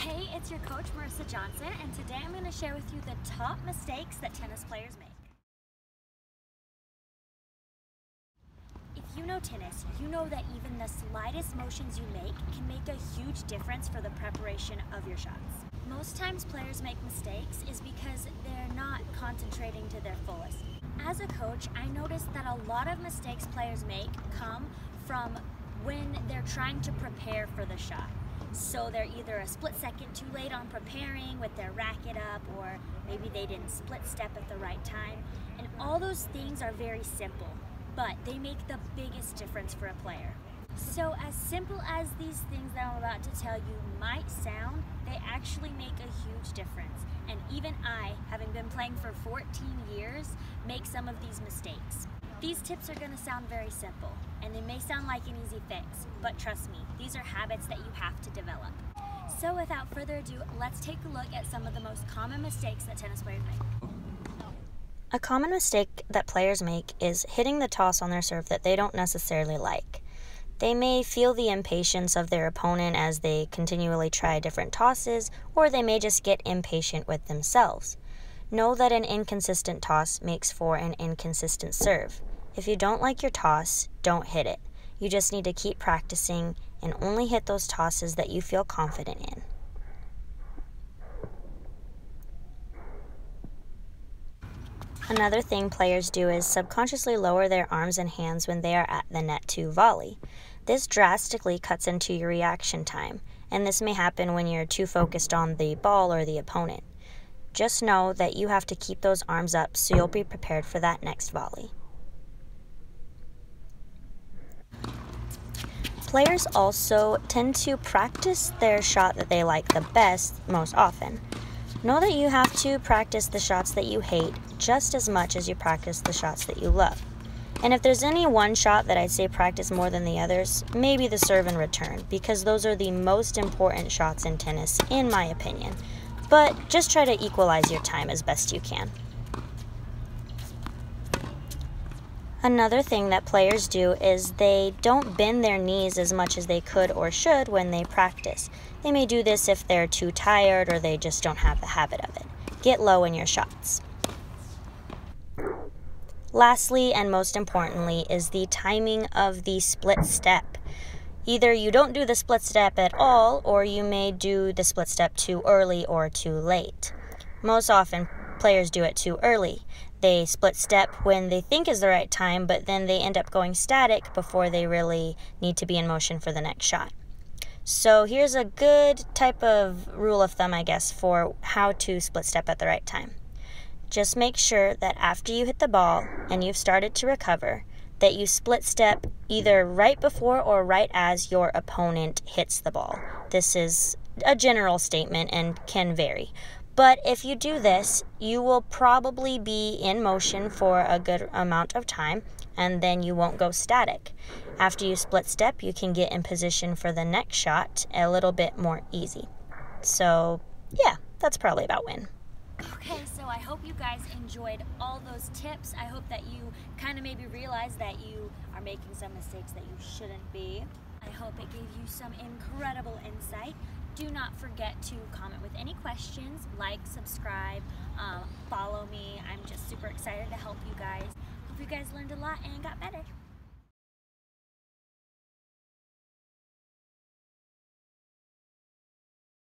Hey, it's your coach Marissa Johnson, and today I'm going to share with you the top mistakes that tennis players make. If you know tennis, you know that even the slightest motions you make can make a huge difference for the preparation of your shots. Most times players make mistakes is because they're not concentrating to their fullest. As a coach, I noticed that a lot of mistakes players make come from when they're trying to prepare for the shot. So they're either a split second too late on preparing with their racket up, or maybe they didn't split step at the right time. And all those things are very simple, but they make the biggest difference for a player. So as simple as these things that I'm about to tell you might sound, they actually make a huge difference. And even I, having been playing for 14 years, make some of these mistakes. These tips are going to sound very simple, and they may sound like an easy fix, but trust me, these are habits that you have to develop. So without further ado, let's take a look at some of the most common mistakes that tennis players make. A common mistake that players make is hitting the toss on their serve that they don't necessarily like. They may feel the impatience of their opponent as they continually try different tosses, or they may just get impatient with themselves. Know that an inconsistent toss makes for an inconsistent serve. If you don't like your toss, don't hit it. You just need to keep practicing and only hit those tosses that you feel confident in. Another thing players do is subconsciously lower their arms and hands when they are at the net to volley. This drastically cuts into your reaction time, and this may happen when you're too focused on the ball or the opponent. Just know that you have to keep those arms up so you'll be prepared for that next volley. Players also tend to practice their shot that they like the best most often. Know that you have to practice the shots that you hate just as much as you practice the shots that you love. And if there's any one shot that I'd say practice more than the others, maybe the serve and return, because those are the most important shots in tennis, in my opinion. But just try to equalize your time as best you can. Another thing that players do is they don't bend their knees as much as they could or should when they practice. They may do this if they're too tired or they just don't have the habit of it. Get low in your shots. Lastly, and most importantly, is the timing of the split step. Either you don't do the split step at all, or you may do the split step too early or too late. Most often, players do it too early. They split step when they think is the right time, but then they end up going static before they really need to be in motion for the next shot. So here's a good type of rule of thumb, I guess, for how to split step at the right time. Just make sure that after you hit the ball and you've started to recover, that you split step either right before or right as your opponent hits the ball. This is a general statement and can vary. But if you do this, you will probably be in motion for a good amount of time, and then you won't go static. After you split step, you can get in position for the next shot a little bit more easy. So yeah, that's probably about when. Okay, so I hope you guys enjoyed all those tips. I hope that you kind of maybe realize that you are making some mistakes that you shouldn't be. I hope it gave you some incredible insight. Do not forget to comment with any questions, like, subscribe, follow me. I'm just super excited to help you guys. Hope you guys learned a lot and got better.